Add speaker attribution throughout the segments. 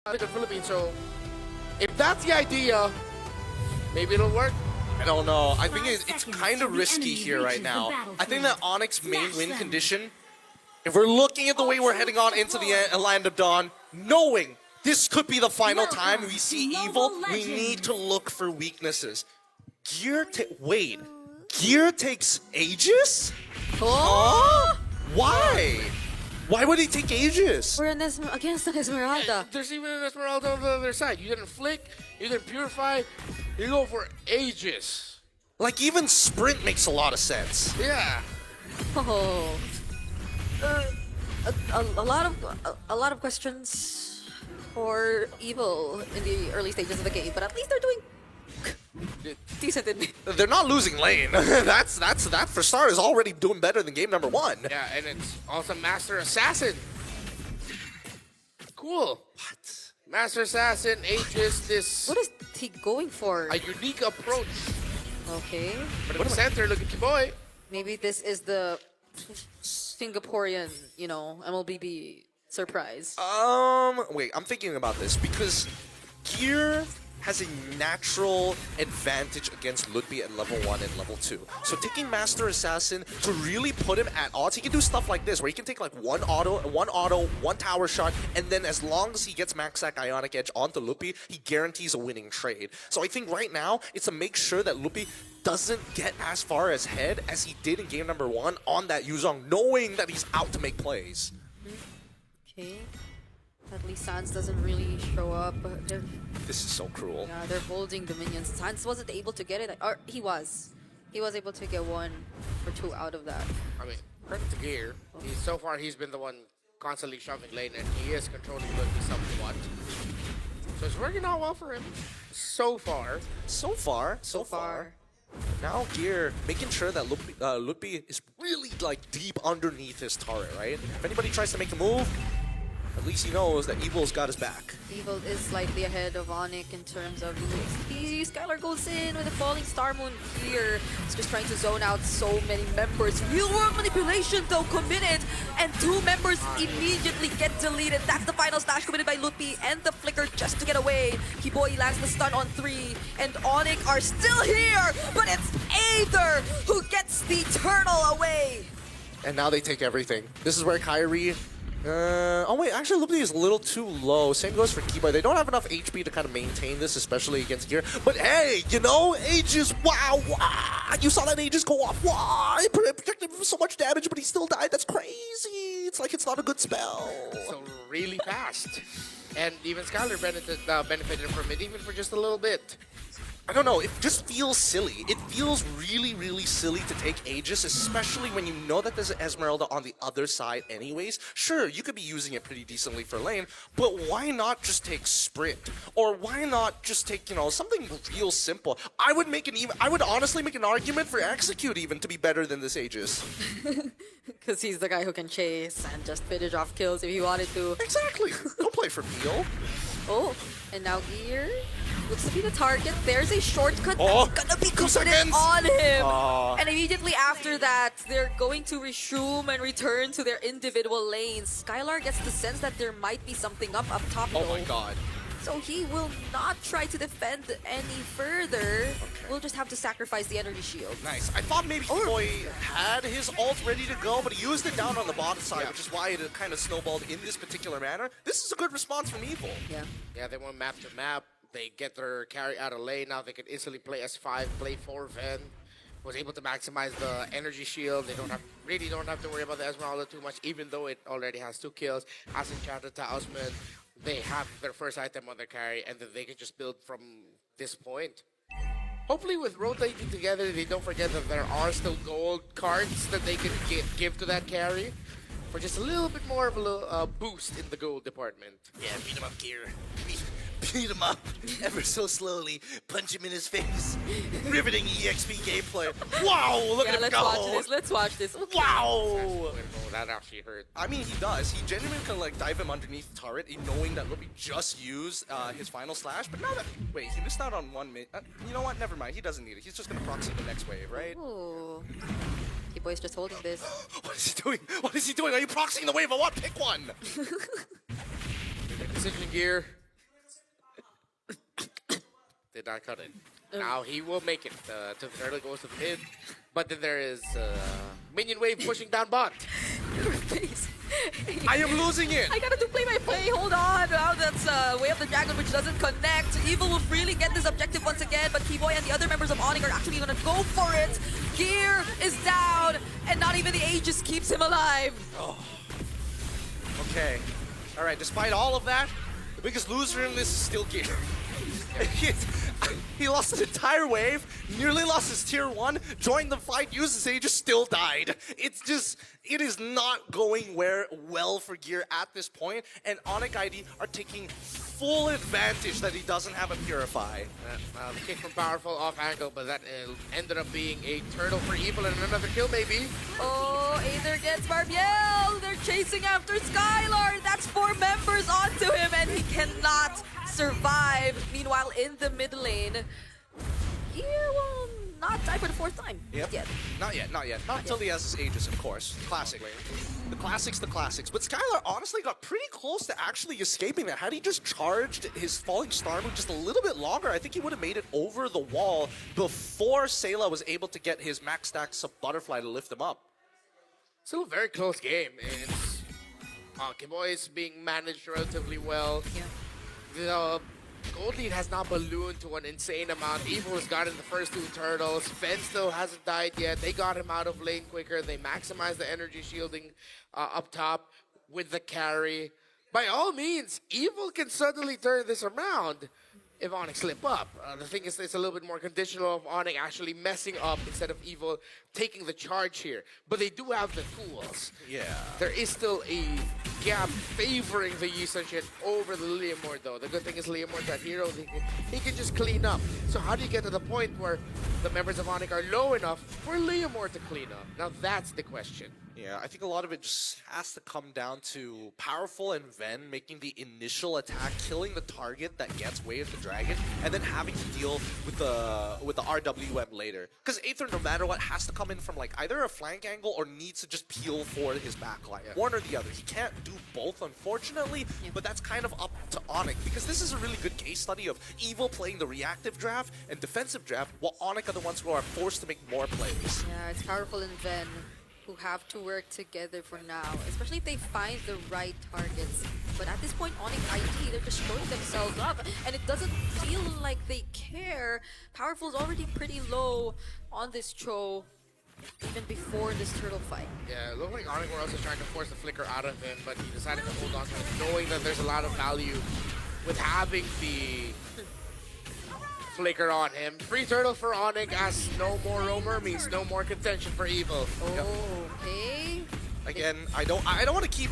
Speaker 1: the Philippines. So if that's the idea, maybe it'll work.
Speaker 2: I don't know. I think it's kind of risky here right now. I think that Onyx main win condition, if we're looking at the way we're heading on into the Land of Dawn, knowing this could be the final time we see evil, we need to look for weaknesses. Wait. Gear takes Aegis?
Speaker 3: Oh?
Speaker 2: Why? Why would he take Aegis?
Speaker 3: We're against an Esmeralda.
Speaker 1: There's even an Esmeralda on the other side. You didn't flick, you didn't purify, you go for Aegis.
Speaker 2: Like, even Sprint makes a lot of sense.
Speaker 1: Yeah.
Speaker 3: Oh. A lot of questions for Evil in the early stages of the game, but at least they're doing decent in
Speaker 2: They're not losing lane. that for start is already doing better than game number 1.
Speaker 1: Yeah, and it's also Master Assassin. Cool.
Speaker 2: What?
Speaker 1: Master Assassin, Aegis, this
Speaker 3: What is he going for?
Speaker 1: a unique approach.
Speaker 3: Okay.
Speaker 1: But in the center, look at your boy.
Speaker 3: Maybe this is the Singaporean, MLBB surprise.
Speaker 2: Wait, I'm thinking about this because Gear has a natural advantage against Ludwig at level 1 and level 2. So taking Master Assassin to really put him at odds, he can do stuff like this, where he can take like one auto, one tower shot, and then as long as he gets Max Sack Ionic Edge onto Lupi, he guarantees a winning trade. So I think right now, it's to make sure that Lupi doesn't get as far ahead as he did in game number 1 on that Yuzong, knowing that he's out to make plays.
Speaker 3: Okay. At least Sans doesn't really show up.
Speaker 2: This is so cruel.
Speaker 3: Yeah, they're holding the minions. Sans wasn't able to get it. Or he was. He was able to get 1 or 2 out of that.
Speaker 1: I mean, credit to Gear. So far, he's been the one constantly shoving lane, and he is controlling Ludwig somewhat. So it's working out well for him. So far.
Speaker 2: So far. Now Gear making sure that Lupi is really like deep underneath his turret, right? If anybody tries to make a move, at least he knows that Evil's got his back.
Speaker 3: Evil is slightly ahead of onic in terms of UXP. Skylar goes in with a falling Star Moon here. He's just trying to zone out so many members. Real world manipulation though committed, and 2 members immediately get deleted. That's the final slash committed by Lupi and the flicker just to get away. Kiboy lands the stun on 3, and onic are still here, but it's Aether who gets the turtle away.
Speaker 2: And now they take everything. This is where Kyrie... oh wait, actually Lupi is a little too low. Same goes for Kiboy. They don't have enough HP to kind of maintain this, especially against Gear. But hey, Aegis, wow, you saw that Aegis go off. Wow, it protected him from so much damage, but he still died. That's crazy. It's like it's not a good spell.
Speaker 1: So really fast. And even Skylar benefited from it, even for just a little bit.
Speaker 2: I don't know, it just feels silly. It feels really, really silly to take Aegis, especially when you know that there's an Esmeralda on the other side anyways. Sure, you could be using it pretty decently for lane, but why not just take Sprint? Or why not just take, something real simple? I would honestly make an argument for Execute even to be better than this Aegis.
Speaker 3: Because he's the guy who can chase and just finish off kills if he wanted to.
Speaker 2: Exactly. Don't play for Peel.
Speaker 3: Oh, and now Gear looks to be the target. There's a shortcut
Speaker 2: Oh,
Speaker 3: that's gonna be
Speaker 2: 2
Speaker 3: completed
Speaker 2: seconds.
Speaker 3: on him. And immediately after that, they're going to resume and return to their individual lanes. Skylar gets the sense that there might be something up top
Speaker 2: Oh
Speaker 3: though.
Speaker 2: my god.
Speaker 3: So he will not try to defend any further. We'll just have to sacrifice the energy shield.
Speaker 2: Nice. I thought maybe Boy had his ult ready to go, but he used it down on the bottom side, which is why it kind of snowballed in this particular manner. This is a good response from Evil.
Speaker 3: Yeah.
Speaker 1: Yeah, they went map to map. They get their carry out of lane. Now they can instantly play S5, play 4 Ven. Was able to maximize the energy shield. They really don't have to worry about the Esmeralda too much, even though it already has 2 kills. Has enchanted Talisman. They have their first item on their carry, and then they can just build from this point. Hopefully with rotating together, they don't forget that there are still gold cards that they can give to that carry for just a little bit more of a boost in the gold department.
Speaker 2: Yeah, beat him up, Gear. Beat him up ever so slowly. Punch him in his face. Riveting EXP gameplay. Wow, look at him
Speaker 3: let's
Speaker 2: go.
Speaker 3: watch this. Let's watch this. Okay.
Speaker 2: Wow.
Speaker 1: Oh, that actually hurt.
Speaker 2: I mean, he does. He genuinely can dive him underneath the turret, knowing that Lupi just used his final slash. But now that wait, he missed out on 1 minute. You know what? Never mind. He doesn't need it. He's just gonna proxy the next wave, right?
Speaker 3: Ooh. Kiboy's just holding this.
Speaker 2: What is he doing? What is he doing? Are you proxying the wave? I want pick one.
Speaker 1: Decision Gear. did not cut it. Now he will make it. To the turtle goes to the mid. But then there is minion wave pushing down bot.
Speaker 3: Your face.
Speaker 2: I am losing it.
Speaker 3: I gotta do play-by-play. Hold on. Now that's Way of the Dragon, which doesn't connect. Evil will really get this objective once again, but Keyboy and the other members of onic are actually gonna go for it. Gear is down, and not even the Aegis keeps him alive.
Speaker 2: Oh. Okay. All right. Despite all of that, the biggest loser in this is still Gear. He lost an entire wave, nearly lost his tier 1, joined the fight, used his Aegis, still died. It is not going well for Gear at this point, and onic ID are taking full advantage that he doesn't have a Purify.
Speaker 1: The kick from Powerful off angle, but that ended up being a turtle for Evil and another kill maybe.
Speaker 3: Oh, Aether gets Barbiel. They're chasing after Skylar. That's 4 members onto him, and he cannot survive. Meanwhile, in the mid lane, Gear will not die for the 4th time.
Speaker 2: Yep.
Speaker 3: Not yet.
Speaker 2: Not yet. Not until he has his Aegis, of course. Classic. The classics. But Skylar honestly got pretty close to actually escaping that. Had he just charged his Falling Star move just a little bit longer, I think he would have made it over the wall before Sayla was able to get his max stack sub butterfly to lift him up.
Speaker 1: Still a very close game. It's Keyboy is being managed relatively well.
Speaker 3: Yeah.
Speaker 1: The gold lead has now ballooned to an insane amount. Evil has gotten the first 2 turtles. Fen still hasn't died yet. They got him out of lane quicker. They maximized the energy shielding up top with the carry. By all means, Evil can suddenly turn this around if onic slip up. The thing is, it's a little bit more conditional of onic actually messing up instead of Evil taking the charge here. But they do have the tools.
Speaker 2: Yeah.
Speaker 1: There is still a gap favoring the Yisun over the Leomord, though. The good thing is Leomord's that hero. He can just clean up. So how do you get to the point where the members of onic are low enough for Leomord to clean up? Now that's the question.
Speaker 2: Yeah, I think a lot of it just has to come down to Powerful and Ven making the initial attack, killing the target that gets Way of the Dragon, and then having to deal with the RWM later. Because Aether, no matter what, has to come in from like either a flank angle or needs to just peel for his backline. Yeah. One or the other. He can't do both, unfortunately, but that's kind of up to onic, because this is a really good case study of Evil playing the reactive draft and defensive draft, while onic are the ones who are forced to make more plays.
Speaker 3: Yeah, it's Powerful and Ven who have to work together for now, especially if they find the right targets. But at this point, onic ID, they're just showing themselves up, and it doesn't feel like they care. Powerful's already pretty low on this Cho, even before this turtle fight.
Speaker 1: Yeah, it looked like onic were also trying to force the flicker out of him, but he decided to hold on to it, knowing that there's a lot of value with having the flicker on him. Free turtle for onic as no more roamer means no more contention for Evil.
Speaker 3: Oh, okay.
Speaker 2: Again, I don't want to keep...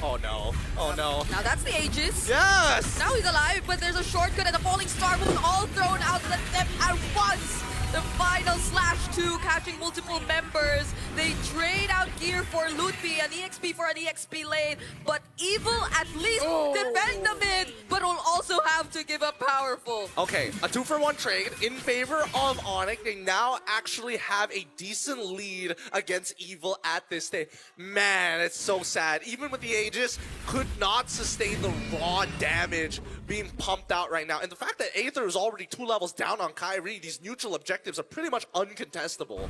Speaker 2: Oh no. Oh no.
Speaker 3: Now that's the Aegis.
Speaker 2: Yes!
Speaker 3: Now he's alive, but there's a shortcut and a falling star moon all thrown out at them at once. The final /2 catching multiple members. They trade out gear for Ludwig, an EXP for an EXP lane, but Evil at least defend the mid, but will also have to give up Powerful.
Speaker 2: Okay, a 2-for-1 trade in favor of onic. They now actually have a decent lead against Evil at this stage. Man, it's so sad. Even with the Aegis, could not sustain the raw damage being pumped out right now. And the fact that Aether is already 2 levels down on Kyrie, these neutral objectives are pretty much uncontestable.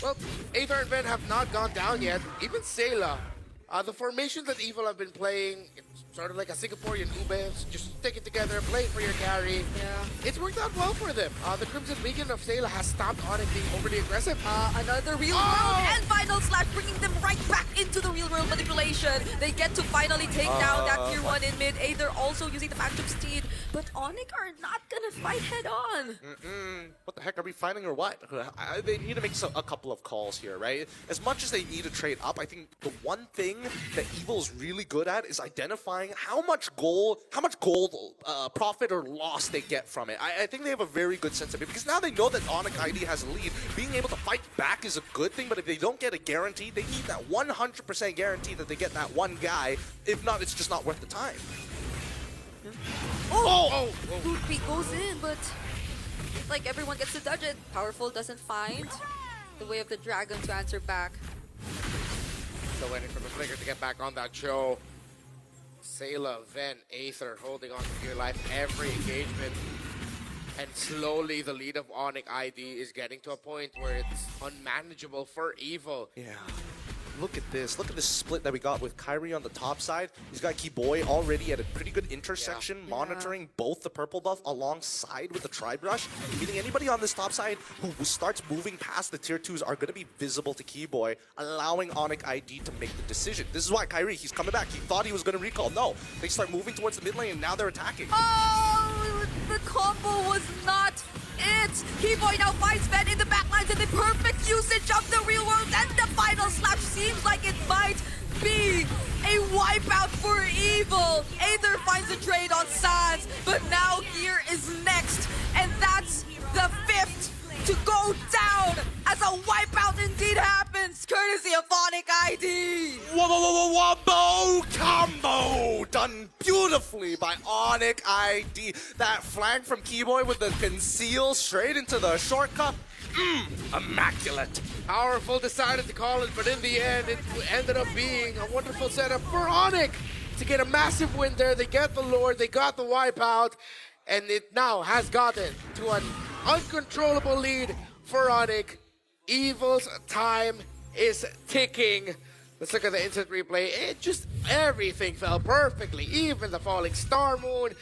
Speaker 1: Well, Aether and Ven have not gone down yet. Even Sayla. The formation that Evil have been playing, it's sort of like a Singaporean Ube, just stick it together, play for your carry.
Speaker 3: Yeah.
Speaker 1: It's worked out well for them. The Crimson Beacon of Sayla has stopped onic being overly aggressive.
Speaker 3: Another real world and final slash, bringing them right back into the real world manipulation. They get to finally take down that tier 1 in mid. Aether also using the Phantom Steed, but onic are not gonna fight head on.
Speaker 2: What the heck, are we fighting or what? They need to make a couple of calls here, right? As much as they need to trade up, I think the one thing that Evil is really good at is identifying how much gold profit or loss they get from it. I think they have a very good sense of it, because now they know that onic ID has a lead. Being able to fight back is a good thing, but if they don't get a guarantee, they need that 100% guarantee that they get that one guy. If not, it's just not worth the time.
Speaker 3: Ludwig goes in, but it's like everyone gets to dodge it. Powerful doesn't find the Way of the Dragon to answer back.
Speaker 1: Still waiting for the flicker to get back on that show. Sayla, Ven, Aether holding on to your life every engagement. And slowly the lead of onic ID is getting to a point where it's unmanageable for Evil.
Speaker 2: Yeah. Look at this. Look at this split that we got with Kyrie on the top side. He's got Keyboy already at a pretty good intersection, monitoring both the purple buff alongside with the Tri-Brush. Meaning anybody on this top side who starts moving past the tier 2s are going to be visible to Keyboy, allowing onic ID to make the decision. This is why Kyrie, he's coming back. He thought he was going to recall. No, they start moving towards the mid lane and now they're attacking.
Speaker 3: Oh, the combo was not it. Keyboy now finds Ven in the backlines and the perfect usage of the real world, and the final slash seems like it might be a wipeout for Evil. Aether finds a trade on Sans, but now Gear is next, and that's the 5th to go down as a wipeout indeed happens, courtesy of onic ID.
Speaker 2: Whoa, combo done beautifully by onic ID. That flank from Keyboy with the conceal straight into the shortcut. Immaculate.
Speaker 1: Powerful decided to call it, but in the end, it ended up being a wonderful setup for onic to get a massive win there. They get the Lord, they got the wipeout, and it now has gotten to an uncontrollable lead for onic. Evil's time is ticking. Let's look at the instant replay. It just, everything fell perfectly. Even the falling star moon,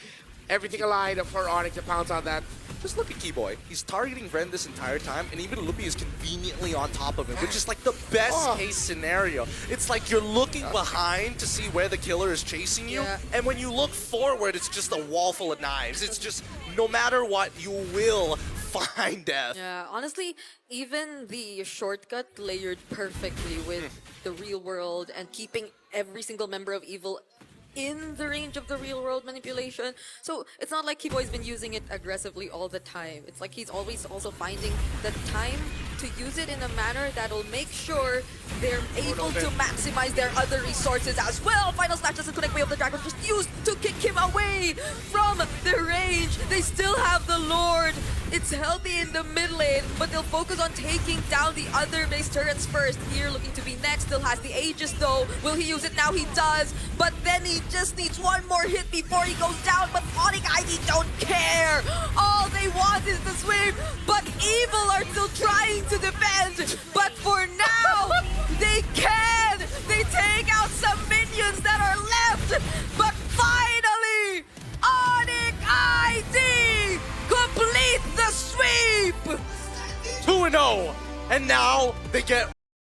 Speaker 1: everything aligned for onic to pounce on that.
Speaker 2: Just look at Keyboy. He's targeting Ren this entire time, and even Lupi is conveniently on top of him, which is like the best case scenario. It's like you're looking behind to see where the killer is chasing you, and when you look forward, it's just a wall full of knives. It's just, no matter what, you will find death.
Speaker 3: Yeah, honestly, even the shortcut layered perfectly with the real world and keeping every single member of Evil in the range of the real world manipulation. So it's not like Keyboy's been using it aggressively all the time. It's like he's always also finding the time to use it in a manner that'll make sure they're able to maximize their other resources as well. Final Slash doesn't connect way of the dragon, just used to kick him away from the range. They still have the Lord. It's healthy in the mid lane, but they'll focus on taking down the other base turrets first. Here looking to be next, still has the Aegis though. Will he use it now? He does, but then he just needs one more hit before he goes down, but onic ID don't care. All they want is the sweep, but Evil are still trying to defend, but for now, they can! They take out some minions that are left, but finally, onic ID complete the sweep!
Speaker 2: 2-0, and now they get